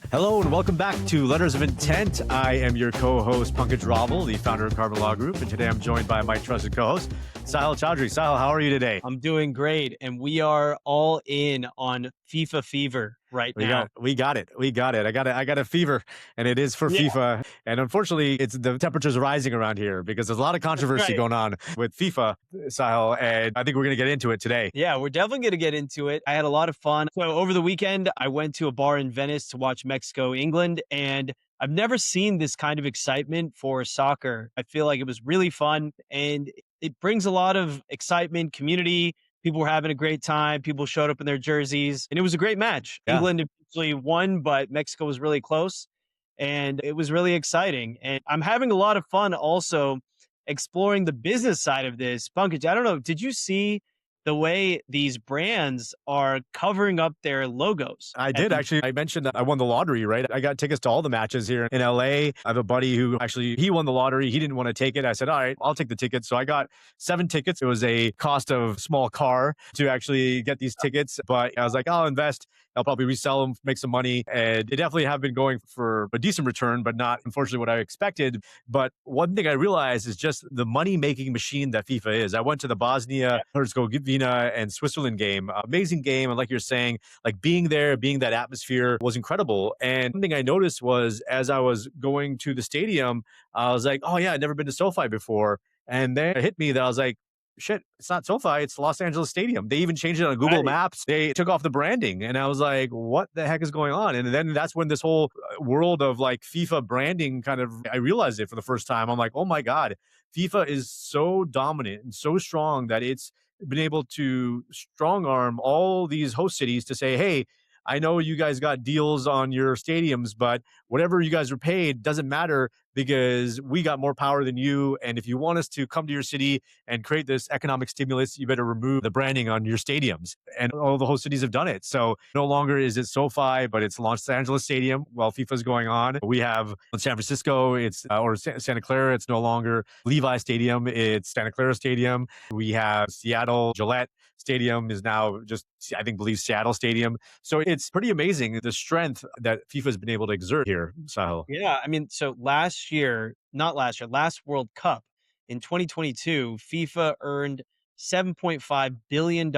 Hello and welcome back to Letters of Intent. I am your co-host, Pankaj Raval, the founder of Carbon Law Group, and today I'm joined by my trusted co-host, Sahil Chaudhry. Sahil, how are you today? I'm doing great, and we are all in on FIFA fever right now. We got it. I got a fever, and it is for Yeah, FIFA. And unfortunately, it's the temperature's rising around here because there's a lot of that's controversy right. going on with FIFA, Sahil, and I think we're going to get into it today. Yeah, we're definitely going to get into it. I had a lot of fun. So over the weekend, I went to a bar in Venice to watch Mexico, England, and I've never seen this kind of excitement for soccer. I feel like it was really fun, and it brings a lot of excitement, community. People were having a great time. People showed up in their jerseys, and it was a great match. Yeah. England actually won, but Mexico was really close, and it was really exciting. And I'm having a lot of fun also exploring the business side of this. Pankaj, I don't know, did you see the way these brands are covering up their logos I at did the actually. I mentioned that I won the lottery, right? I got tickets to all the matches here in LA. I have a buddy who actually he won the lottery. He didn't want to take it. I said, "All right, I'll take the tickets." So I got 7 tickets. It was a cost of small car to actually get these tickets, but I was like, "I'll invest. I'll probably resell them, make some money." And they definitely have been going for a decent return, but not unfortunately what I expected. But one thing I realized is just the money-making machine that FIFA is. I went to the Bosnia Herzegovina and Switzerland game. Amazing game, and like you're saying, like being there, being that atmosphere was incredible. And one thing I noticed was as I was going to the stadium, I was like, oh yeah, I'd never been to SoFi before. And then it hit me that I was like, shit, it's not SoFi, it's Los Angeles Stadium. They even changed it on Google right. Maps. They took off the branding. And I was like, what the heck is going on? And then that's when this whole world of like FIFA branding kind of, I realized it for the first time. I'm like, oh my God, FIFA is so dominant and so strong that it's been able to strong arm all these host cities to say, hey, I know you guys got deals on your stadiums, but whatever you guys are paid doesn't matter because we got more power than you. And if you want us to come to your city and create this economic stimulus, you better remove the branding on your stadiums. And all the host cities have done it. So no longer is it SoFi, but it's Los Angeles Stadium while FIFA's going on. We have in San Francisco, Santa Clara, it's no longer Levi Stadium, it's Santa Clara Stadium. We have Seattle, Gillette Stadium is now just, I think, believe Seattle Stadium. So it's pretty amazing the strength that FIFA has been able to exert here, Sahil. Yeah, I mean, so last year, not last year, last World Cup in 2022, FIFA earned $7.5 billion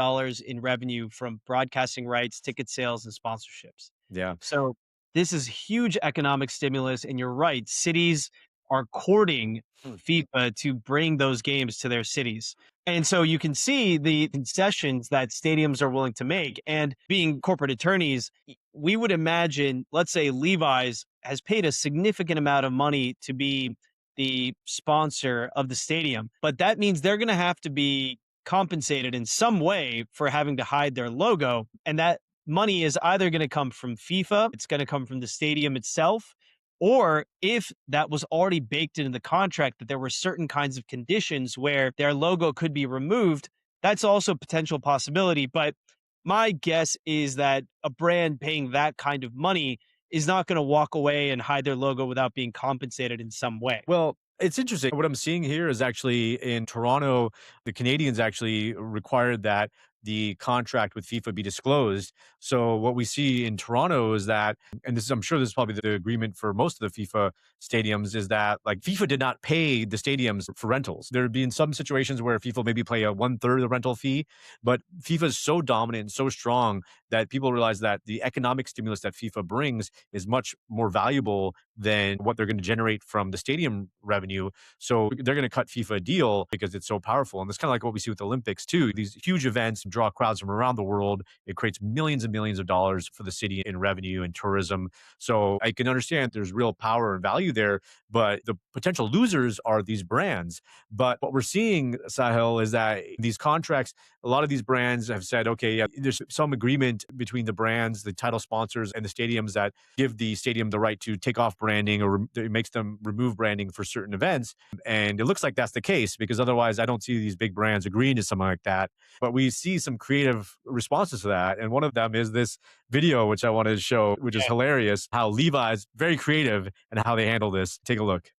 in revenue from broadcasting rights, ticket sales, and sponsorships. Yeah. So this is huge economic stimulus, and you're right. Cities are courting FIFA to bring those games to their cities. And so you can see the concessions that stadiums are willing to make. And being corporate attorneys, we would imagine, let's say Levi's has paid a significant amount of money to be the sponsor of the stadium, but that means they're going to have to be compensated in some way for having to hide their logo. And that money is either going to come from FIFA, it's going to come from the stadium itself, or if that was already baked into the contract that there were certain kinds of conditions where their logo could be removed, that's also a potential possibility. But my guess is that a brand paying that kind of money is not going to walk away and hide their logo without being compensated in some way. Well, it's interesting. What I'm seeing here is actually in Toronto, the Canadians actually required that the contract with FIFA be disclosed. So what we see in Toronto is that, and this is, I'm sure this is probably the agreement for most of the FIFA stadiums, is that like FIFA did not pay the stadiums for rentals. There have been some situations where FIFA maybe pay a 1/3 of the rental fee, but FIFA is so dominant and so strong that people realize that the economic stimulus that FIFA brings is much more valuable than what they're going to generate from the stadium revenue. So they're going to cut FIFA a deal because it's so powerful. And it's kind of like what we see with the Olympics too. These huge events draw crowds from around the world. It creates millions and millions of dollars for the city in revenue and tourism. So I can understand there's real power and value there, but the potential losers are these brands. But what we're seeing, Sahil, is that these contracts, a lot of these brands have said, okay, yeah, there's some agreement between the brands, the title sponsors, and the stadiums that give the stadium the right to take off branding or it makes them remove branding for certain events. And it looks like that's the case because otherwise I don't see these big brands agreeing to something like that. But we see some creative responses to that. And one of them is this video, which I wanted to show, which is hilarious, how Levi's very creative and how they handle this. Take a look.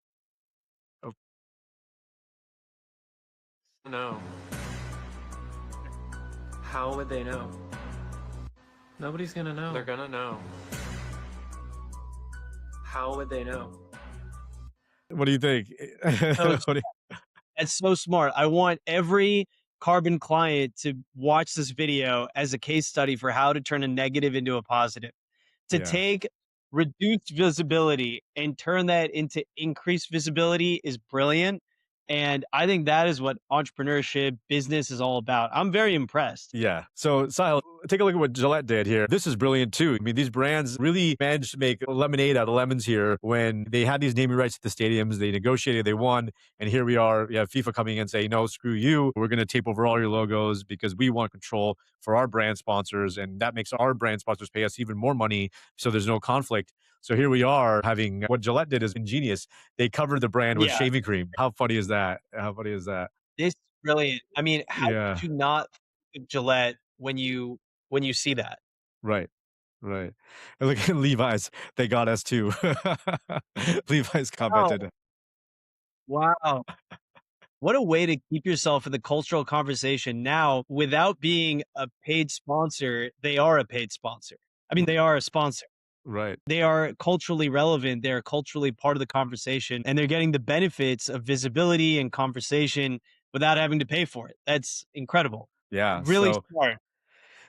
Oh, No. How would they know? Nobody's gonna know. They're gonna know. How would they know? What do you think? So What do that's so smart. I want every carbon client to watch this video as a case study for how to turn a negative into a positive. To Yeah. take reduced visibility and turn that into increased visibility is brilliant. And I think that is what entrepreneurship business is all about. I'm very impressed. Yeah. So, Sile, take a look at what Gillette did here. This is brilliant too. I mean, these brands really managed to make lemonade out of lemons here when they had these naming rights at the stadiums. They negotiated, they won, and here we are. You have FIFA coming in and saying, "No, screw you. We're going to tape over all your logos because we want control for our brand sponsors, and that makes our brand sponsors pay us even more money, so there's no conflict." So here we are having what Gillette did is ingenious. They covered the brand with Yeah, shaving cream. How funny is that? How funny is that? this is brilliant. I mean, how Yeah. could you not think of Gillette when you see that? Right. Right. And look at Levi's, they got us too. Levi's Oh, commented. wow. What a way to keep yourself in the cultural conversation now without being a paid sponsor. They are a paid sponsor. I mean, R they are a sponsor. right. They are culturally relevant. They're culturally part of the conversation and they're getting the benefits of visibility and conversation without having to pay for it. That's incredible. Yeah, Really so smart.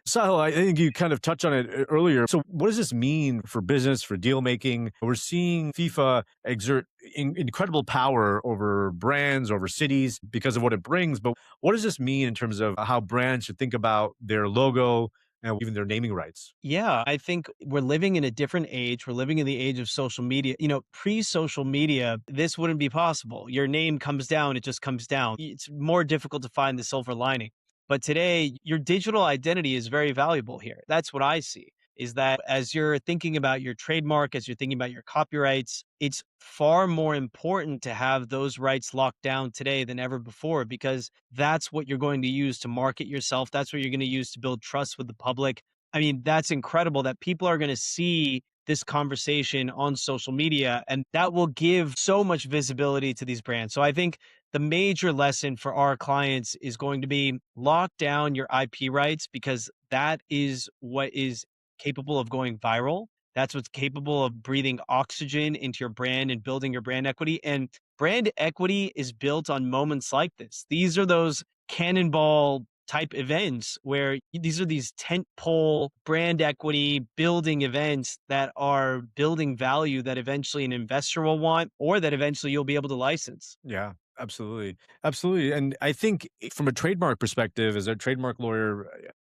Sahil, I think you kind of touched on it earlier. So what does this mean for business, for deal making? We're seeing FIFA exert incredible power over brands, over cities because of what it brings. But what does this mean in terms of how brands should think about their logo and even their naming rights? Yeah, I think we're living in a different age. We're living in the age of social media. You know, pre social media, this wouldn't be possible. Your name comes down, it just comes down. It's more difficult to find the silver lining. But today, your digital identity is very valuable here. That's what I see is that as you're thinking about your trademark, as you're thinking about your copyrights, it's far more important to have those rights locked down today than ever before because that's what you're going to use to market yourself. That's what you're going to use to build trust with the public. I mean, that's incredible that people are going to see this conversation on social media, and that will give so much visibility to these brands. So I think the major lesson for our clients is going to be lock down your IP rights because that is what is capable of going viral. That's what's capable of breathing oxygen into your brand and building your brand equity. And brand equity is built on moments like this. These are those cannonball type events where these are these tent pole brand equity building events that are building value that eventually an investor will want or that eventually you'll be able to license. Yeah, absolutely. Absolutely. And I think from a trademark perspective, as a trademark lawyer,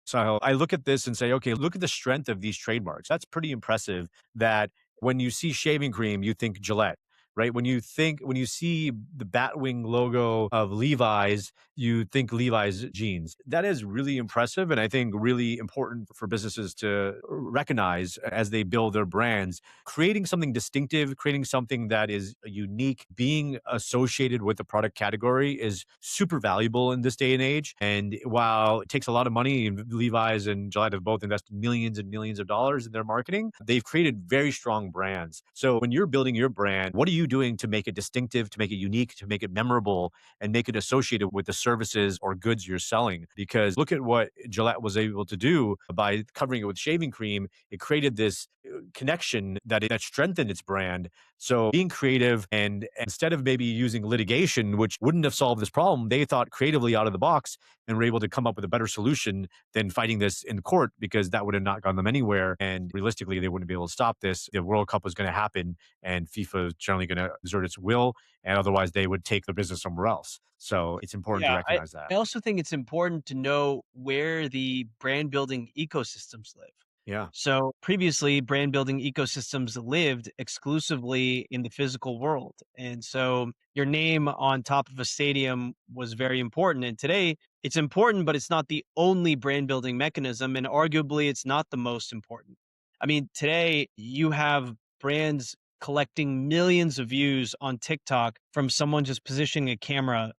Sahil, I look at this and say, okay, look at the strength of these trademarks. That's pretty impressive that when you see shaving cream, you think Gillette, right? When you see the Batwing logo of Levi's, you think Levi's jeans. That is really impressive. And I think really important for businesses to recognize as they build their brands creating something distinctive, creating something that is unique, being associated with the product category is super valuable in this day and age. And while it takes a lot of money, and Levi's and Gillette have both invested millions and millions of dollars in their marketing, they've created very strong brands. So when you're building your brand, what are you doing to make it distinctive, to make it unique, to make it memorable, and make it associated with the services or goods you're selling? Because look at what Gillette was able to do by covering it with shaving cream. It created this connection that strengthened its brand. So being creative and instead of maybe using litigation, which wouldn't have solved this problem, they thought creatively out of the box and were able to come up with a better solution than fighting this in court because that would have not gone them anywhere. And realistically, they wouldn't be able to stop this. The World Cup was going to happen and FIFA is generally going to exert its will. And otherwise, they would take the business somewhere else. So it's important to Yeah, recognize that. I also think it's important to know where the brand building ecosystems live. Yeah. So previously, brand building ecosystems lived exclusively in the physical world. And so your name on top of a stadium was very important. And today it's important, but it's not the only brand building mechanism. And arguably, it's not the most important. I mean, today you have brands collecting millions of views on TikTok from someone just positioning a camera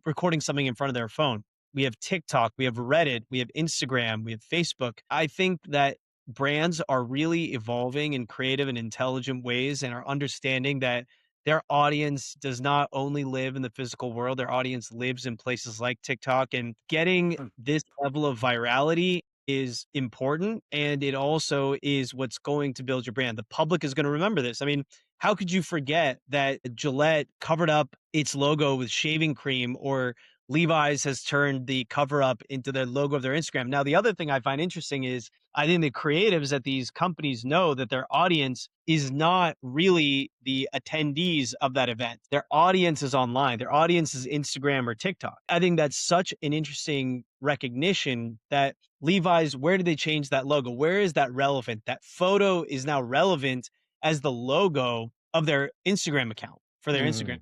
recording something in front of their phone. We have TikTok, we have Reddit, we have Instagram, we have Facebook. I think that brands are really evolving in creative and intelligent ways and are understanding that their audience does not only live in the physical world, their audience lives in places like TikTok and getting Mm. this level of virality is important, and it also is what's going to build your brand. The public is going to remember this. I mean, how could you forget that Gillette covered up its logo with shaving cream, or Levi's has turned the cover up into their logo of their Instagram? Now, the other thing I find interesting is I think the creatives at these companies know that their audience is not really the attendees of that event. Their audience is online. Their audience is Instagram or TikTok. I think that's such an interesting recognition that Levi's, where did they change that logo? Where is that relevant? That photo is now relevant as the logo of their Instagram account for their Instagram.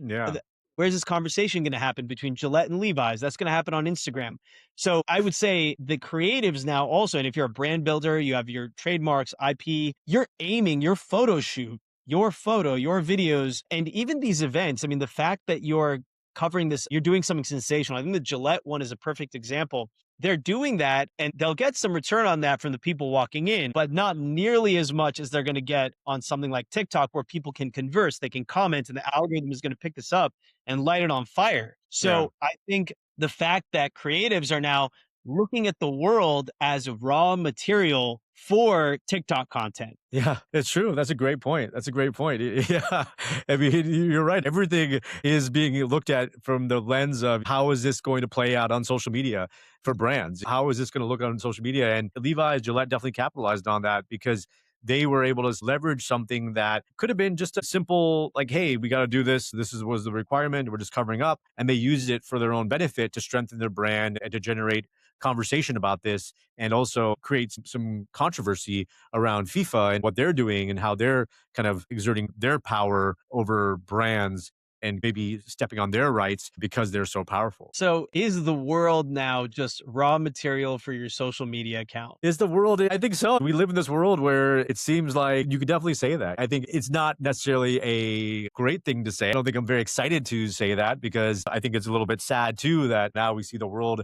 Mhm. Yeah. Where's this conversation going to happen between Gillette and Levi's? That's going to happen on Instagram. So I would say the creatives now also, and if you're a brand builder, you have your trademarks, IP, you're aiming your photo shoot, your photo, your videos, and even these events. I mean, the fact that you're covering this, you're doing something sensational. I think the Gillette one is a perfect example. They're doing that and they'll get some return on that from the people walking in, but not nearly as much as they're going to get on something like TikTok where people can converse, they can comment, and the algorithm is going to pick this up and light it on fire. Yeah. So I think the fact that creatives are now looking at the world as raw material for TikTok content. Yeah, it's true. That's a great point. That's a great point. Yeah. I mean, you're right. Everything is being looked at from the lens of how is this going to play out on social media for brands? How is this going to look on social media? And Levi's, Gillette definitely capitalized on that because they were able to leverage something that could have been just a simple, like, hey, we got to do this. Was the requirement. We're just covering up. And they used it for their own benefit to strengthen their brand and to generate conversation about this and also create some controversy around FIFA and what they're doing and how they're kind of exerting their power over brands and maybe stepping on their rights because they're so powerful. So is the world now just raw material for your social media account? Is the world? I think so. We live in this world where it seems like you could definitely say that. I think it's not necessarily a great thing to say. I don't think I'm very excited to say that because I think it's a little bit sad too that now we see the world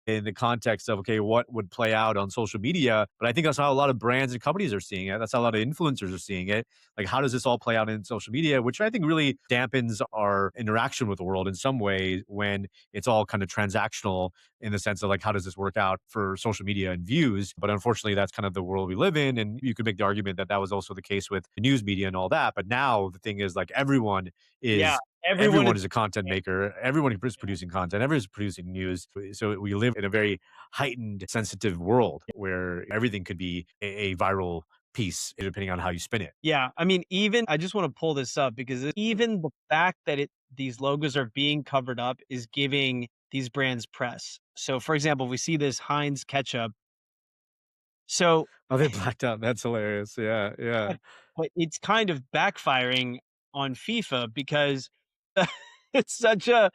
in the context of, okay, what would play out on social media? But I think that's how a lot of brands and companies are seeing it. That's how a lot of influencers are seeing it. Like, how does this all play out in social media? Which I think really dampens our interaction with the world in some way when it's all kind of transactional in the sense of like, how does this work out for social media and views? But unfortunately, that's kind of the world we live in. And you could make the argument that that was also the case with the news media and all that. But now the thing is like Yeah, is everyone is everyone is a content maker. Everyone is producing content. Everyone's producing news. So we live in a very heightened, sensitive world where everything could be a viral piece depending on how you spin it. Yeah, I mean, even I just want to pull this up because even the fact that these logos are being covered up is giving these brands press. So, for example, we see this Heinz ketchup. So, Oh, they blacked out. That's hilarious. Yeah, yeah, but it's kind of backfiring on FIFA because it's such a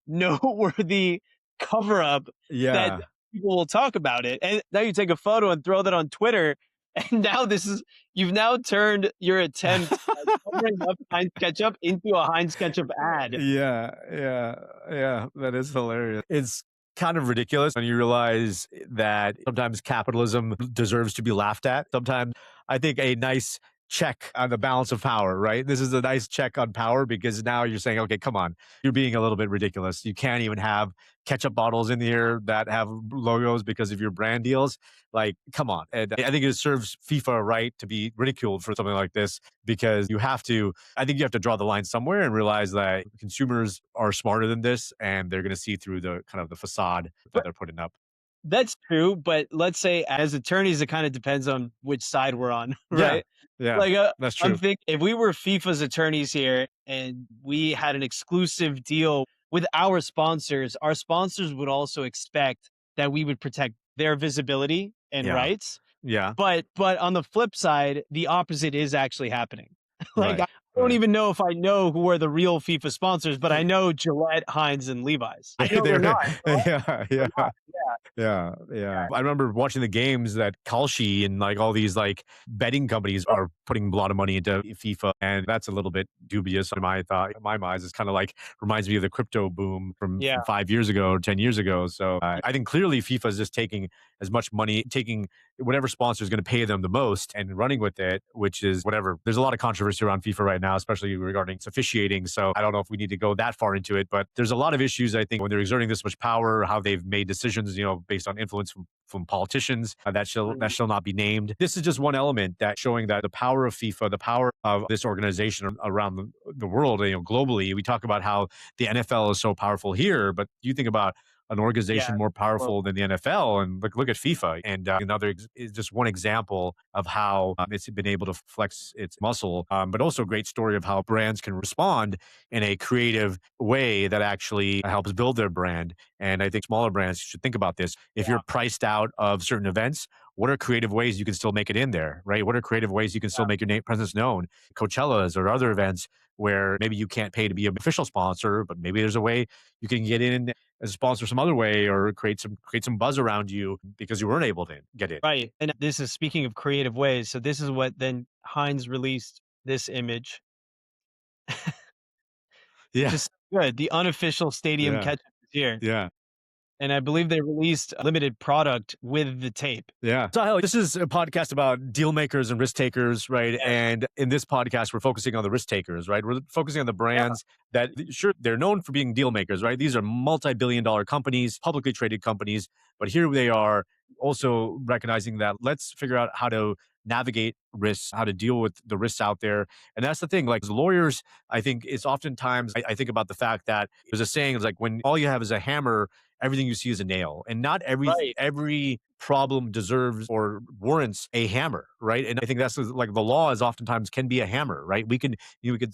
noteworthy cover up that yeah. people will talk about it. And now you take a photo and throw that on Twitter. And now you've now turned your attempt at covering up Heinz ketchup into a Heinz ketchup ad. Yeah, yeah, yeah. That is hilarious. It's kind of ridiculous when you realize that sometimes capitalism deserves to be laughed at. Sometimes I think a nice check on the balance of power, right? This is a nice check on power because now you're saying, okay, come on, you're being a little bit ridiculous. You can't even have ketchup bottles in here that have logos because of your brand deals. Like, come on. And I think it serves FIFA right to be ridiculed for something like this because I think you have to draw the line somewhere and realize that consumers are smarter than this and they're going to see through the kind of the facade that they're putting up. That's true, but let's say as attorneys, it kind of depends on which side we're on, Yeah. right? Yeah. Like, That's I'm true. thinking if we were FIFA's attorneys here and we had an exclusive deal with our sponsors would also expect that we would protect their visibility and Yeah. rights. Yeah. But on the flip side, the opposite is actually happening. Like, Right. I don't Right. even know if I know who are the real FIFA sponsors, but I know Gillette, Heinz, and Levi's. I know they're They're not. yeah, They're yeah. not. Yeah. Yeah, yeah. I remember watching the games that Kalshi and like all these like betting companies Oh, are putting a lot of money into FIFA, and that's a little bit dubious in my thought. In my mind, it's kind of like reminds me of the crypto boom from yeah. 5 years ago, 10 years ago. So I think clearly FIFA is just taking as much money, taking whatever sponsor is going to pay them the most, and running with it, which is whatever. There's a lot of controversy around FIFA right now. now, especially regarding officiating. So I don't know if we need to go that far into it, but there's a lot of issues, I think, when they're exerting this much power, how they've made decisions, based on influence from politicians that shall not be named. This is just one element that showing that the power of FIFA, the power of this organization around the world, globally. We talk about how the NFL is so powerful here, but you think about an Yeah. organization more Well, powerful than the NFL. And look at FIFA. And is just one example of how it's been able to flex its muscle, but also a great story of how brands can respond in a creative way that actually helps build their brand. And I think smaller brands should think about this. If yeah. you're priced out of certain events, what are creative ways you can still make it in there, right? What are creative ways you can still make your name presence known? Coachella's or other events where maybe you can't pay to be an official sponsor, but maybe there's a way you can get in as a sponsor some other way or create some buzz around you because you weren't able to get in. Right. And this is speaking of creative ways. So this is what then Heinz released this image, which Yeah, is good. The unofficial stadium yeah, ketchup is here. yeah. And I believe they released a limited product with the tape. Yeah. So, Sahil, this is a podcast about deal makers and risk takers, right? Yes. And in this podcast, we're focusing on the risk takers, right? We're focusing on the brands that, sure, they're known for being deal makers, right? These are multi-billion-dollar companies, publicly traded companies, but here they are also recognizing that let's figure out how to navigate risks, how to deal with the risks out there. And that's the thing, like as lawyers, I think it's oftentimes, I think about the fact that there's a saying, it's like when all you have is a hammer, everything you see is a nail, and not Right. every problem deserves or warrants a hammer, right? And I think that's like the law is oftentimes can be a hammer, right? We could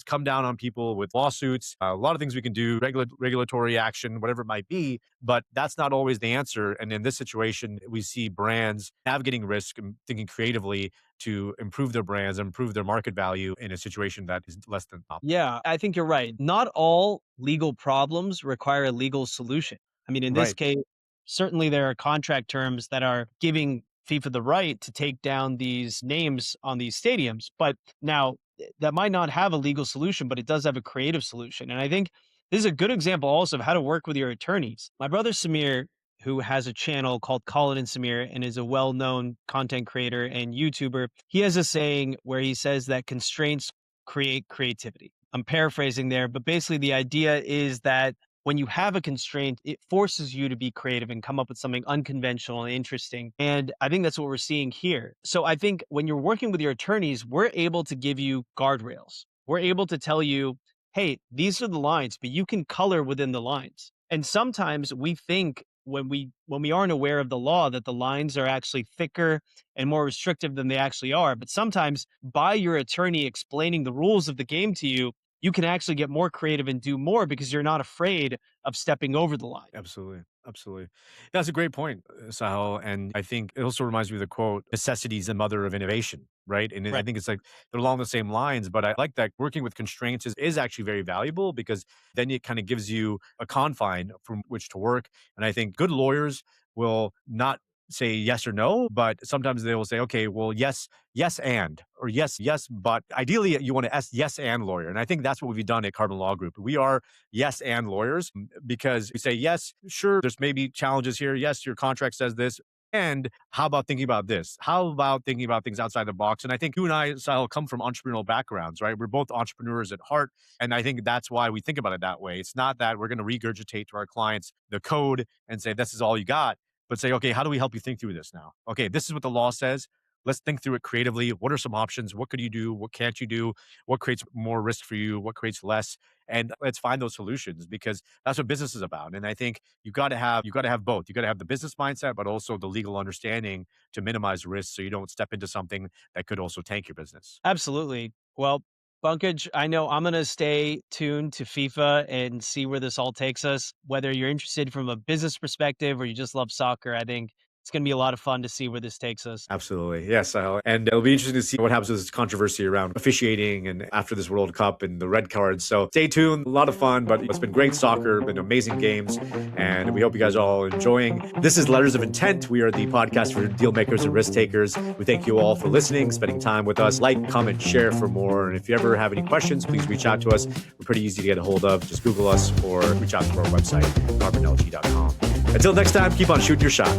come down on people with lawsuits, a lot of things we can do, regulatory action, whatever it might be, but that's not always the answer. And in this situation, we see brands navigating risk and thinking creatively to improve their brands, improve their market value in a situation that is less than optimal. Yeah, I think you're right. Not all legal problems require a legal solution. I mean, in this Right. case, certainly there are contract terms that are giving FIFA the right to take down these names on these stadiums. But now that might not have a legal solution, but it does have a creative solution. And I think this is a good example also of how to work with your attorneys. My brother Samir, who has a channel called Colin and Samir and is a well known content creator and YouTuber, he has a saying where he says that constraints create creativity. I'm paraphrasing there, but basically the idea is that when you have a constraint, it forces you to be creative and come up with something unconventional and interesting. And I think that's what we're seeing here. So I think when you're working with your attorneys, we're able to give you guardrails. We're able to tell you, hey, these are the lines, but you can color within the lines. And sometimes we think when we aren't aware of the law that the lines are actually thicker and more restrictive than they actually are. But sometimes by your attorney explaining the rules of the game to you, you can actually get more creative and do more because you're not afraid of stepping over the line. Absolutely. Absolutely. That's a great point, Sahil. And I think it also reminds me of the quote, necessity is the mother of innovation, right? And I Right. think it's like they're along the same lines, but I like that working with constraints is actually very valuable because then it kind of gives you a confine from which to work. And I think good lawyers will not say yes or no, but sometimes they will say, okay, well, yes, yes, and, or yes, yes, but ideally you want to ask yes and lawyer. And I think that's what we've done at Carbon Law Group. We are yes and lawyers because we say, yes, sure, there's maybe challenges here. Yes, your contract says this. And how about thinking about this? How about thinking about things outside the box? And I think you and I, Sahil, come from entrepreneurial backgrounds, right? We're both entrepreneurs at heart. And I think that's why we think about it that way. It's not that we're going to regurgitate to our clients the code and say, this is all you got, but say, okay, how do we help you think through this now? Okay, this is what the law says. Let's think through it creatively. What are some options? What could you do? What can't you do? What creates more risk for you? What creates less? And let's find those solutions because that's what business is about. And I think you got to have both. You got to have the business mindset, but also the legal understanding to minimize risk so you don't step into something that could also tank your business. Absolutely. Well, Bunkage, I know I'm going to stay tuned to FIFA and see where this all takes us. Whether you're interested from a business perspective or you just love soccer, I think it's going to be a lot of fun to see where this takes us. Absolutely. Yes. And it'll be interesting to see what happens with this controversy around officiating and after this World Cup and the red cards. So stay tuned. A lot of fun, but it's been great soccer, been amazing games. And we hope you guys are all enjoying. This is Letters of Intent. We are the podcast for deal makers and risk takers. We thank you all for listening, spending time with us. Like, comment, share for more. And if you ever have any questions, please reach out to us. We're pretty easy to get a hold of. Just Google us or reach out to our website, carbonlg.com. Until next time, keep on shooting your shot.